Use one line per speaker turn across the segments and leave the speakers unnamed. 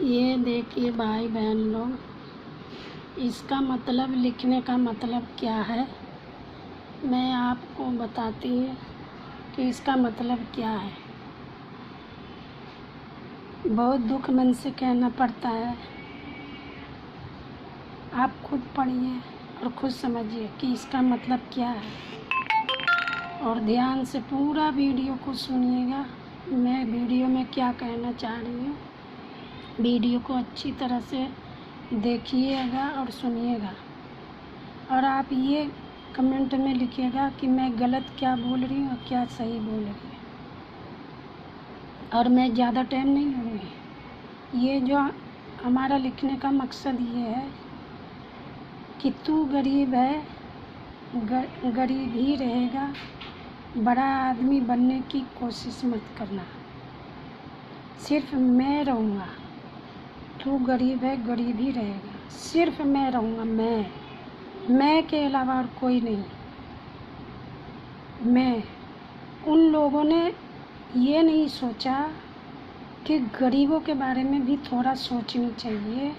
ये देखिए भाई बहन लोग, इसका मतलब लिखने का मतलब क्या है मैं आपको बताती हूँ कि इसका मतलब क्या है। बहुत दुख मन से कहना पड़ता है। आप खुद पढ़िए और खुद समझिए कि इसका मतलब क्या है, और ध्यान से पूरा वीडियो को सुनिएगा। मैं वीडियो में क्या कहना चाह रही हूँ, वीडियो को अच्छी तरह से देखिएगा और सुनिएगा, और आप ये कमेंट में लिखिएगा कि मैं गलत क्या बोल रही हूँ और क्या सही बोल रही हूँ। और मैं ज़्यादा टाइम नहीं लूँगी। ये जो हमारा लिखने का मकसद ये है कि तू गरीब है, गरीब ही रहेगा, बड़ा आदमी बनने की कोशिश मत करना। सिर्फ मैं रहूँगा, तू गरीब है, गरीब ही रहेगा, सिर्फ मैं रहूँगा। मैं के अलावा और कोई नहीं। मैं उन लोगों ने ये नहीं सोचा कि गरीबों के बारे में भी थोड़ा सोचनी चाहिए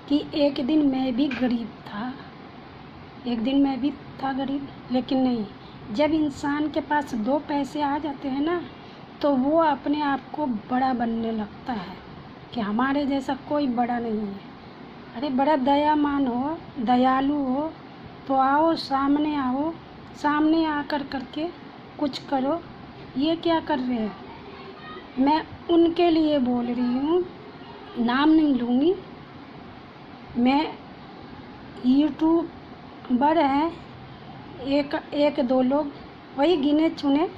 कि एक दिन मैं भी गरीब था, एक दिन मैं भी था गरीब। लेकिन नहीं, जब इंसान के पास दो पैसे आ जाते हैं ना, तो वो अपने आप को बड़ा बनने लगता है कि हमारे जैसा कोई बड़ा नहीं है। अरे बड़ा दयामान हो, दयालु हो तो आओ, सामने आओ, सामने आकर करके कुछ करो। ये क्या कर रहे हैं? मैं उनके लिए बोल रही हूँ, नाम नहीं लूँगी। मैं यूट्यूबर हैं एक दो लोग, वही गिने चुने,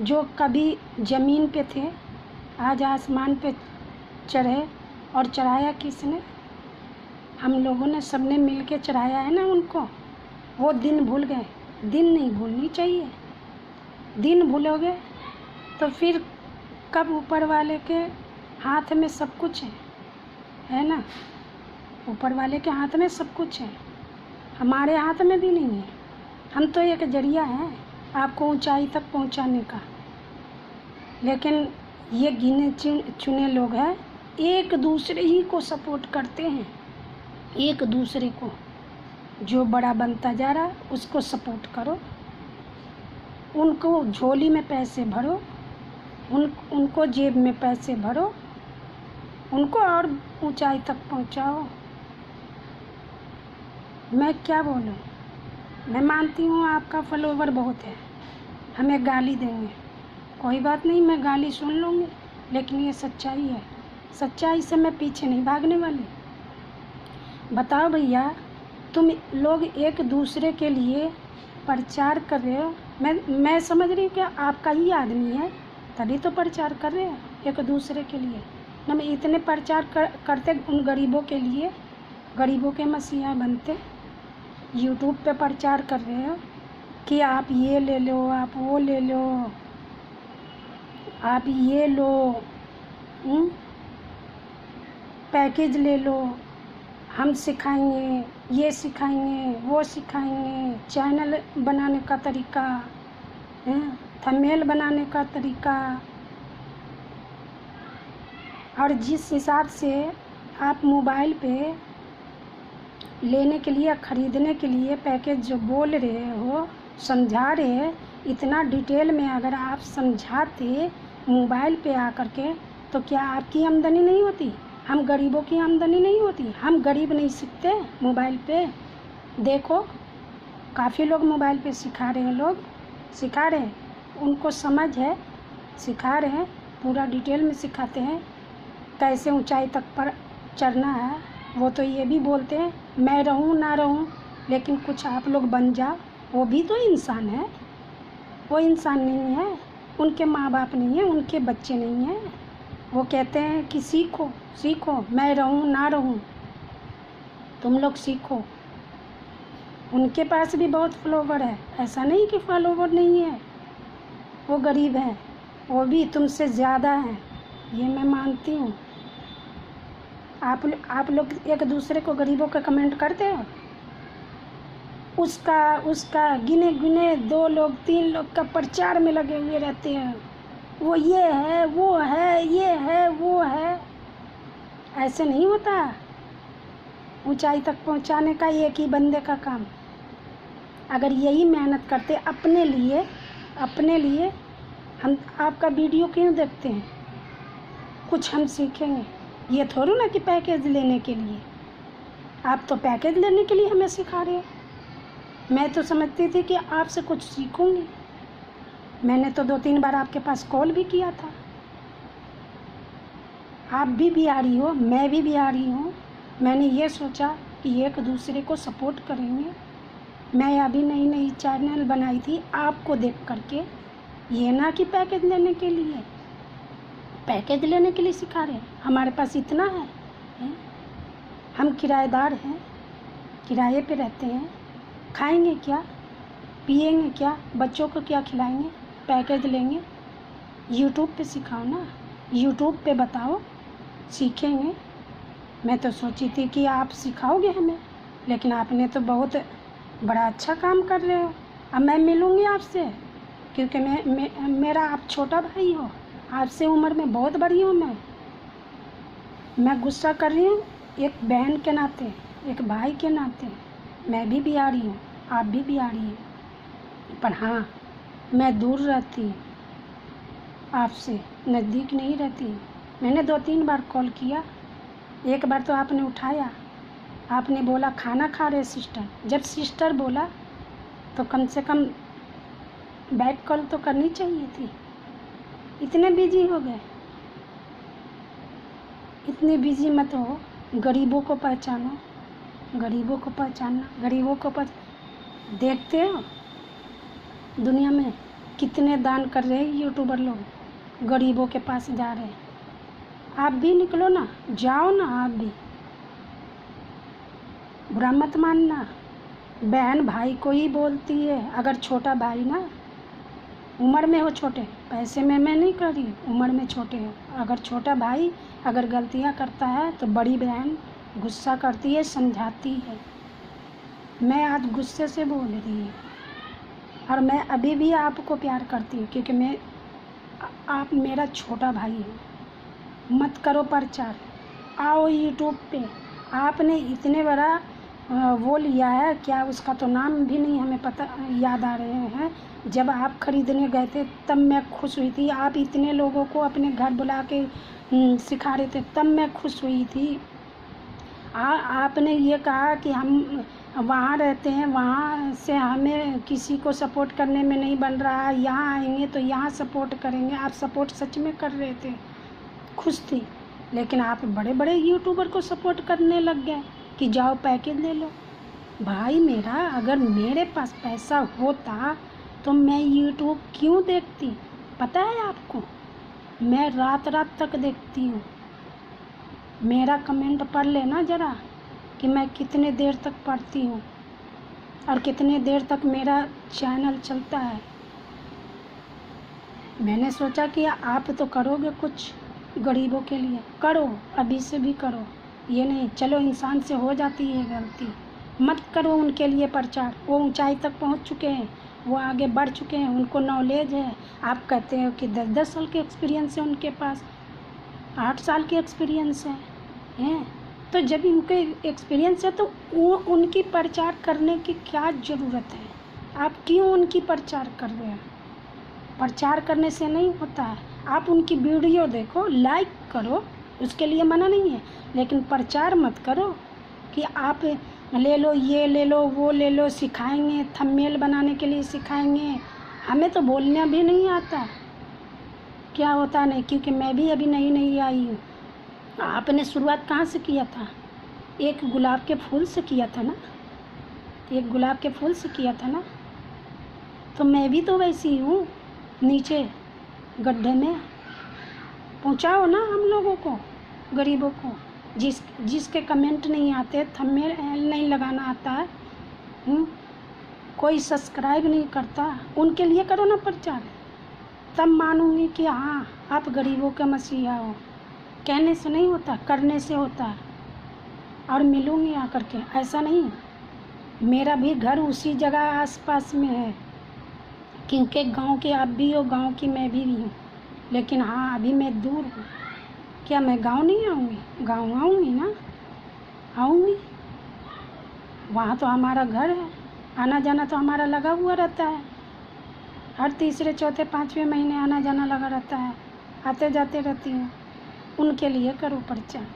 जो कभी ज़मीन पे थे, आज आसमान पे चढ़े। और चढ़ाया किसने? हम लोगों ने, सबने मिल के चढ़ाया है ना उनको। वो दिन भूल गए। दिन नहीं भूलनी चाहिए। दिन भूलोगे तो फिर कब ऊपर वाले के हाथ में सब कुछ है ना। ऊपर वाले के हाथ में सब कुछ है, हमारे हाथ में भी नहीं है। हम तो एक जरिया हैं आपको ऊंचाई तक पहुंचाने का। लेकिन ये गिने चुने लोग हैं, एक दूसरे ही को सपोर्ट करते हैं, एक दूसरे को। जो बड़ा बनता जा रहा उसको सपोर्ट करो, उनको झोली में पैसे भरो, उनको जेब में पैसे भरो, उनको और ऊंचाई तक पहुंचाओ। मैं क्या बोलूं? मैं मानती हूँ आपका फॉलोवर बहुत है, हमें गाली देंगे, कोई बात नहीं, मैं गाली सुन लूँगी। लेकिन ये सच्चाई है, सच्चाई से मैं पीछे नहीं भागने वाली। बताओ भैया, तुम लोग एक दूसरे के लिए प्रचार कर रहे हो। मैं समझ रही हूँ कि आपका ही आदमी है, तभी तो प्रचार कर रहे हैं एक दूसरे के लिए। ना मैं इतने प्रचार करते उन गरीबों के लिए, गरीबों के मसीहा बनते। यूट्यूब पे प्रचार कर रहे हो कि आप ये ले लो, आप वो ले लो, आप ये लो, पैकेज ले लो, हम सिखाएंगे, ये सिखाएंगे, वो सिखाएंगे, चैनल बनाने का तरीका, थंबनेल बनाने का तरीका। और जिस हिसाब से आप मोबाइल पे लेने के लिए, ख़रीदने के लिए पैकेज जो बोल रहे हो, समझा रहे हैं, इतना डिटेल में अगर आप समझाते मोबाइल पे आकर के, तो क्या आपकी आमदनी नहीं होती? हम गरीबों की आमदनी नहीं होती? हम गरीब नहीं सीखते मोबाइल पे? देखो, काफ़ी लोग मोबाइल पे सिखा रहे हैं, लोग सिखा रहे हैं, उनको समझ है, सिखा रहे हैं, पूरा डिटेल में सिखाते हैं कैसे ऊंचाई तक पर चढ़ना है। वो तो ये भी बोलते हैं मैं रहूं ना रहूं, लेकिन कुछ आप लोग बन जाओ। वो भी तो इंसान है, वो इंसान नहीं है, उनके माँ बाप नहीं है, उनके बच्चे नहीं हैं। वो कहते हैं कि सीखो सीखो, मैं रहूं ना रहूं, तुम लोग सीखो। उनके पास भी बहुत फॉलोवर है, ऐसा नहीं कि फॉलोवर नहीं है। वो गरीब हैं, वो भी तुमसे ज़्यादा हैं, ये मैं मानती हूँ। आप लोग एक दूसरे को गरीबों का कमेंट करते हो, उसका गिने गिने 2 लोग 3 लोग का प्रचार में लगे हुए रहते हैं। वो ये है, वो है, ये है, वो है। ऐसे नहीं होता ऊंचाई तक पहुंचाने का एक ही बंदे का काम। अगर यही मेहनत करते अपने लिए हम आपका वीडियो क्यों देखते हैं? कुछ हम सीखेंगे। ये थोड़ी ना कि पैकेज लेने के लिए। आप तो पैकेज लेने के लिए हमें सिखा रहे हैं। मैं तो समझती थी कि आपसे कुछ सीखूंगी। मैंने तो 2-3 बार आपके पास कॉल भी किया था। आप भी बिहारी हो, मैं भी बिहारी हूँ। मैंने ये सोचा कि एक दूसरे को सपोर्ट करेंगे। मैं अभी नई चैनल बनाई थी आपको देख करके, ये ना कि पैकेज लेने के लिए। पैकेज लेने के लिए सिखा रहे हैं? हमारे पास इतना है? हम किराएदार हैं, किराए पे रहते हैं। खाएंगे क्या, पिएंगे क्या, बच्चों को क्या खिलाएंगे? पैकेज लेंगे? यूट्यूब पे सिखाओ ना, यूट्यूब पे बताओ, सीखेंगे। मैं तो सोची थी कि आप सिखाओगे हमें, लेकिन आपने तो बहुत बड़ा अच्छा काम कर रहे हो। अब मैं मिलूँगी आपसे, क्योंकि मेरा आप छोटा भाई हो, आपसे उम्र में बहुत बड़ी हूँ मैं गुस्सा कर रही हूँ एक बहन के नाते, एक भाई के नाते। मैं भी बिहारी हूँ, आप भी बिहारी हैं, पर हाँ, मैं दूर रहती हूँ आपसे, नज़दीक नहीं रहती। मैंने 2-3 बार कॉल किया। एक बार तो आपने उठाया, आपने बोला खाना खा रहे सिस्टर। जब सिस्टर बोला तो कम से कम बैक कॉल तो करनी चाहिए थी। इतने बिजी हो गए? इतने बिजी मत हो। गरीबों को पहचानो, गरीबों को पहचानना, गरीबों को देखते हो दुनिया में कितने दान कर रहे हैं यूट्यूबर लोग, गरीबों के पास जा रहे हैं। आप भी निकलो ना, जाओ ना आप भी। बुरा मत मानना, बहन भाई को ही बोलती है। अगर छोटा भाई ना, उम्र में हो छोटे, पैसे में मैं नहीं कर रही, उम्र में छोटे हो, अगर छोटा भाई अगर गलतियां करता है तो बड़ी बहन गुस्सा करती है, समझाती है। मैं आज गुस्से से बोल रही हूँ, और मैं अभी भी आपको प्यार करती हूँ, क्योंकि आप मेरा छोटा भाई हो। मत करो प्रचार, आओ यूट्यूब पे। आपने इतने बड़ा वो लिया है, क्या उसका तो नाम भी नहीं हमें पता याद आ रहे हैं। जब आप खरीदने गए थे तब मैं खुश हुई थी। आप इतने लोगों को अपने घर बुला के सिखा रहे थे, तब मैं खुश हुई थी। आपने ये कहा कि हम वहाँ रहते हैं, वहाँ से हमें किसी को सपोर्ट करने में नहीं बन रहा, यहाँ आएंगे तो यहाँ सपोर्ट करेंगे। आप सपोर्ट सच में कर रहे थे, खुश थी। लेकिन आप बड़े बड़े यूट्यूबर को सपोर्ट करने लग गए कि जाओ पैकेज ले लो। भाई मेरा, अगर मेरे पास पैसा होता तो मैं यूट्यूब क्यों देखती? पता है आपको, मैं रात तक देखती हूँ। मेरा कमेंट पढ़ लेना ज़रा कि मैं कितने देर तक पढ़ती हूँ और कितने देर तक मेरा चैनल चलता है। मैंने सोचा कि आप तो करोगे कुछ गरीबों के लिए, करो, अभी से भी करो। ये नहीं, चलो इंसान से हो जाती है गलती, मत करो उनके लिए प्रचार। वो ऊंचाई तक पहुंच चुके हैं, वो आगे बढ़ चुके हैं, उनको नॉलेज है। आप कहते हो कि 10-10 साल के एक्सपीरियंस है उनके पास, 8 साल के एक्सपीरियंस है। तो जब उनके एक्सपीरियंस है तो वो उनकी प्रचार करने की क्या ज़रूरत है? आप क्यों उनकी प्रचार कर रहे हैं? प्रचार करने से नहीं होता है। आप उनकी वीडियो देखो, लाइक करो, उसके लिए मना नहीं है, लेकिन प्रचार मत करो कि आप ले लो, ये ले लो, वो ले लो, सिखाएंगे, थंबनेल बनाने के लिए सिखाएंगे। हमें तो बोलना भी नहीं आता, क्या होता नहीं, क्योंकि मैं भी अभी नई आई हूँ। आपने शुरुआत कहाँ से किया था? एक गुलाब के फूल से किया था ना, एक गुलाब के फूल से किया था ना। तो मैं भी तो वैसी हूँ, नीचे गड्ढे में। पहुँचाओ ना हम लोगों को, गरीबों को, जिसके कमेंट नहीं आते, थंबनेल नहीं लगाना आता है, कोई सब्सक्राइब नहीं करता, उनके लिए करो ना प्रचार। तब मानूंगी कि हाँ, आप गरीबों का मसीहा हो। कहने से नहीं होता, करने से होता है। और मिलूँगी आकर के, ऐसा नहीं। मेरा भी घर उसी जगह आसपास में है, क्योंकि गांव के आप भी हो, गांव की मैं भी हूँ। लेकिन हाँ, अभी मैं दूर हूँ, क्या मैं गांव नहीं आऊँगी? गांव आऊँगी ना, आऊँगी। वहाँ तो हमारा घर है, आना जाना तो हमारा लगा हुआ रहता है। हर तीसरे चौथे पाँचवें महीने आना जाना लगा रहता है, आते जाते रहती हूँ। उनके लिए करो प्रचार,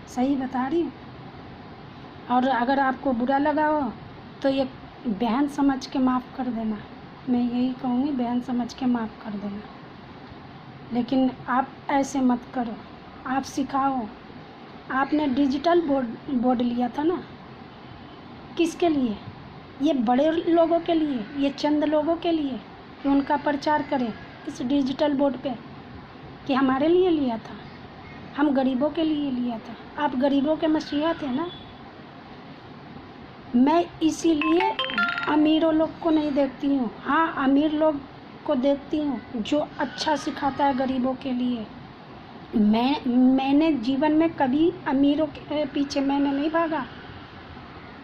सही बता रही हूँ। और अगर आपको बुरा लगा हो तो ये बहन समझ के माफ़ कर देना, मैं यही कहूँगी, बहन समझ के माफ़ कर देना। लेकिन आप ऐसे मत करो, आप सिखाओ। आपने डिजिटल बोर्ड लिया था ना, किसके लिए? ये बड़े लोगों के लिए, ये चंद लोगों के लिए कि उनका प्रचार करें इस डिजिटल बोर्ड पे, कि हमारे लिए लिया था? हम गरीबों के लिए लिया था। आप गरीबों के मसीहा थे ना। मैं इसीलिए अमीरों लोग को नहीं देखती हूँ, हाँ अमीर लोग को देखती हूँ जो अच्छा सिखाता है गरीबों के लिए। मैंने जीवन में कभी अमीरों के पीछे मैंने नहीं भागा,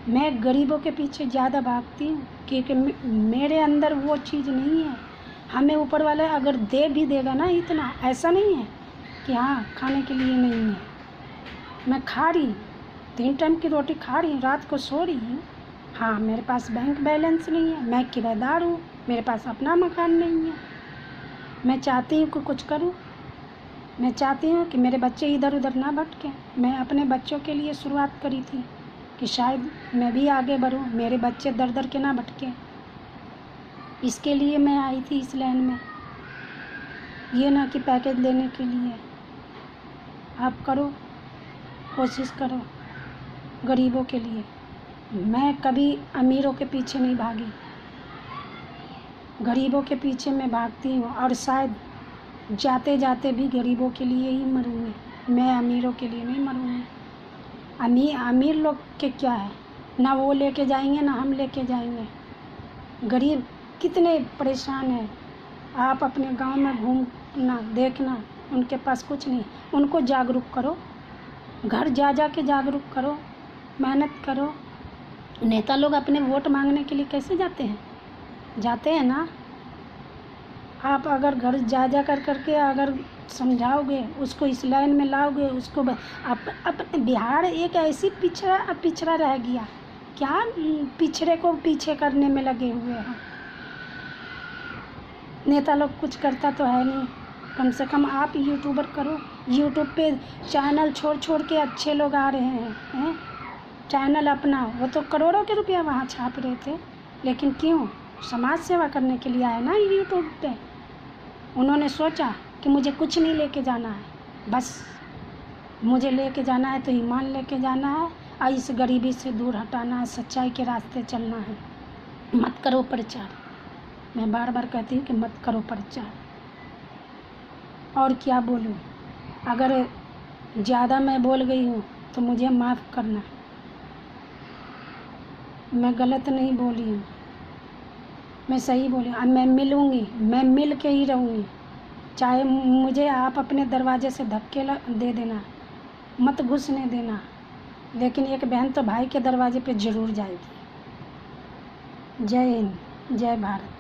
मैं गरीबों के पीछे ज़्यादा भागती हूँ, क्योंकि मेरे अंदर वो चीज़ नहीं है। हमें ऊपर वाला अगर दे भी देगा ना इतना, ऐसा नहीं है कि हाँ खाने के लिए नहीं है। मैं खा रही, 3 टाइम की रोटी खा रही, रात को सो रही हूँ। हाँ मेरे पास बैंक बैलेंस नहीं है, मैं किराएदार हूँ, मेरे पास अपना मकान नहीं है। मैं चाहती हूँ कि कुछ करूँ, मैं चाहती हूँ कि मेरे बच्चे इधर उधर ना भटकें। मैं अपने बच्चों के लिए शुरुआत करी थी कि शायद मैं भी आगे बढ़ूँ, मेरे बच्चे दर दर के ना भटकें। इसके लिए मैं आई थी इस लाइन में, ये ना कि पैकेज लेने के लिए। आप करो, कोशिश करो गरीबों के लिए। मैं कभी अमीरों के पीछे नहीं भागी, गरीबों के पीछे मैं भागती हूँ, और शायद जाते जाते भी गरीबों के लिए ही मरूँगी, मैं अमीरों के लिए नहीं मरूँगी। अमीर लोग के क्या है, ना वो लेके जाएंगे ना हम लेके जाएंगे। गरीब कितने परेशान हैं। आप अपने गांव में घूमना देखना, उनके पास कुछ नहीं। उनको जागरूक करो, घर जा जा के जागरूक करो, मेहनत करो। नेता लोग अपने वोट मांगने के लिए कैसे जाते हैं? जाते हैं ना। आप अगर घर जा जा कर करके अगर समझाओगे, उसको इस लाइन में लाओगे, उसको अपने बिहार एक ऐसी पिछड़ा रह गया, क्या पिछड़े को पीछे करने में लगे हुए हैं। नेता लोग कुछ करता तो है नहीं। कम से कम आप यूट्यूबर करो, यूट्यूब पे चैनल छोड़ छोड़ के अच्छे लोग आ रहे हैं चैनल अपना। वो तो करोड़ों के रुपया वहाँ छाप रहे थे, लेकिन क्यों? समाज सेवा करने के लिए आए ना यूट्यूब पे। उन्होंने सोचा कि मुझे कुछ नहीं लेके जाना है, बस मुझे लेके जाना है तो ईमान लेके जाना है, और इस गरीबी से दूर हटाना है, सच्चाई के रास्ते चलना है। मत करो प्रचार, मैं बार बार कहती हूँ कि मत करो प्रचार। और क्या बोलूँ? अगर ज़्यादा मैं बोल गई हूँ तो मुझे माफ़ करना, मैं गलत नहीं बोली हूँ, मैं सही बोली। अब मैं मिलूँगी, मैं मिल के ही रहूँगी, चाहे मुझे आप अपने दरवाजे से धक्के दे देना, मत घुसने देना, लेकिन एक बहन तो भाई के दरवाजे पे ज़रूर जाएगी। जय हिंद, जय भारत।